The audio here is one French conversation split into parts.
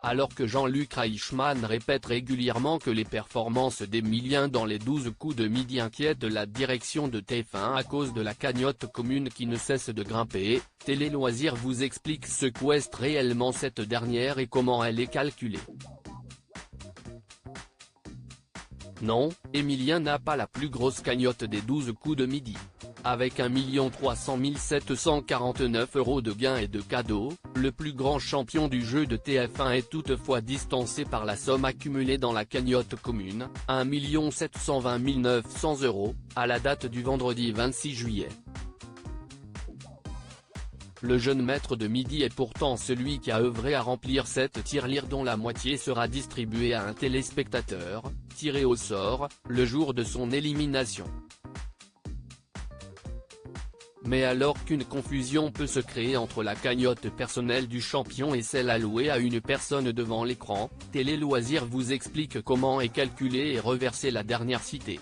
Alors que Jean-Luc Reichmann répète régulièrement que les performances d'Emilien dans les 12 coups de midi inquiètent la direction de TF1 à cause de la cagnotte commune qui ne cesse de grimper, Télé Loisirs vous explique ce qu'ouest réellement cette dernière et comment elle est calculée. Non, Emilien n'a pas la plus grosse cagnotte des 12 coups de midi. Avec 1 300 749 € de gains et de cadeaux, le plus grand champion du jeu de TF1 est toutefois distancé par la somme accumulée dans la cagnotte commune, 1 720 900 €, à la date du vendredi 26 juillet. Le jeune maître de midi est pourtant celui qui a œuvré à remplir cette tirelire dont la moitié sera distribuée à un téléspectateur, tiré au sort, le jour de son élimination. Mais alors qu'une confusion peut se créer entre la cagnotte personnelle du champion et celle allouée à une personne devant l'écran, Télé Loisirs vous explique comment est calculée et reversée la dernière citée.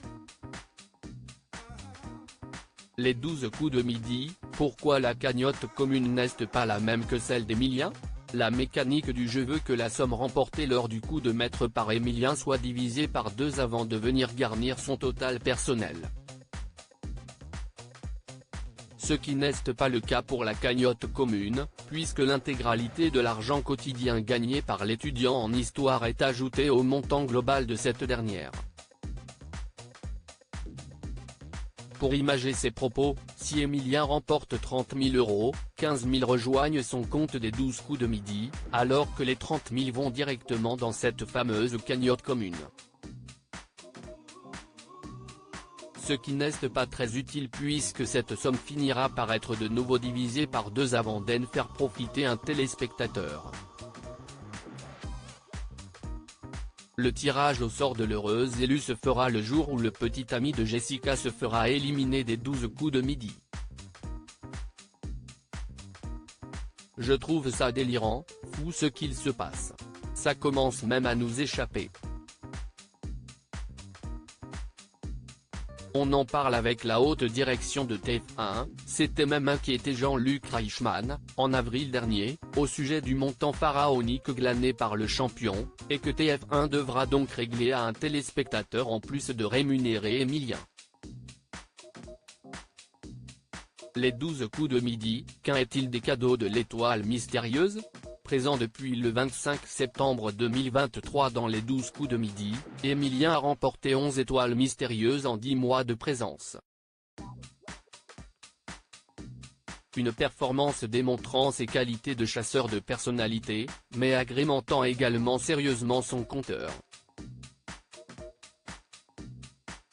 Les 12 coups de midi, pourquoi la cagnotte commune n'est pas la même que celle d'Emilien? La mécanique du jeu veut que la somme remportée lors du coup de maître par Emilien soit divisée par 2 avant de venir garnir son total personnel. Ce qui n'est pas le cas pour la cagnotte commune, puisque l'intégralité de l'argent quotidien gagné par l'étudiant en histoire est ajoutée au montant global de cette dernière. Pour imager ses propos, si Emilien remporte 30 000 €, 15 000 rejoignent son compte des 12 coups de midi, alors que les 30 000 vont directement dans cette fameuse cagnotte commune. Ce qui n'est pas très utile puisque cette somme finira par être de nouveau divisée par 2 avant d'en faire profiter un téléspectateur. Le tirage au sort de l'heureuse élue se fera le jour où le petit ami de Jessica se fera éliminer des 12 coups de midi. Je trouve ça délirant, fou ce qu'il se passe. Ça commence même à nous échapper. On en parle avec la haute direction de TF1, s'était même inquiété Jean-Luc Reichmann, en avril dernier, au sujet du montant pharaonique glané par le champion, et que TF1 devra donc régler à un téléspectateur en plus de rémunérer Emilien. Les 12 coups de midi, qu'en est-il des cadeaux de l'étoile mystérieuse? Présent depuis le 25 septembre 2023 dans les 12 coups de midi, Emilien a remporté 11 étoiles mystérieuses en 10 mois de présence. Une performance démontrant ses qualités de chasseur de personnalité, mais agrémentant également sérieusement son compteur.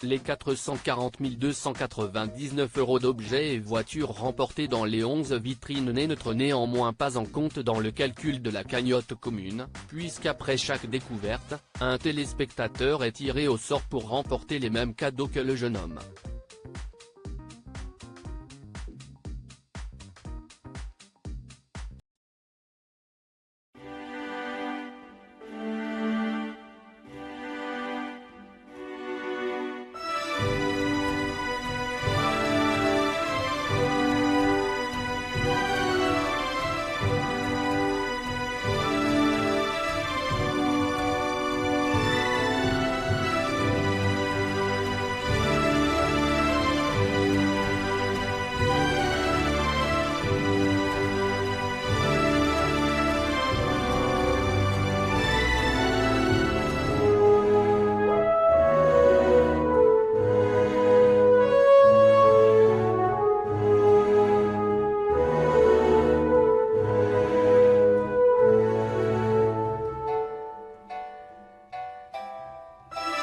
Les 440 299 € d'objets et voitures remportés dans les 11 vitrines n'entrent néanmoins pas en compte dans le calcul de la cagnotte commune, puisqu'après chaque découverte, un téléspectateur est tiré au sort pour remporter les mêmes cadeaux que le jeune homme.